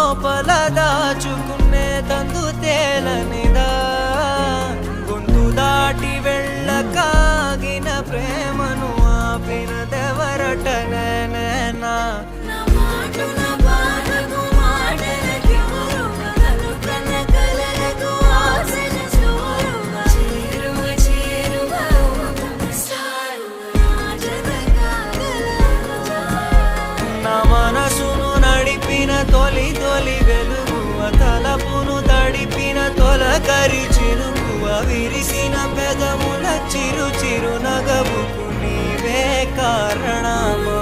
లోపల దాచుకునే తందు తేలనిదా గొంతు దాటి వెళ్ళకాగిన ప్రేమను ఆపినదెవరటనే నేనా మనసును నడిపిన తొలి తొలి వెలుగువ తలపును తడిపిన తొలకరి చిరుకువ విరిసిన పెదముల చిరు చిరు నగవుకు నీవే కారణమా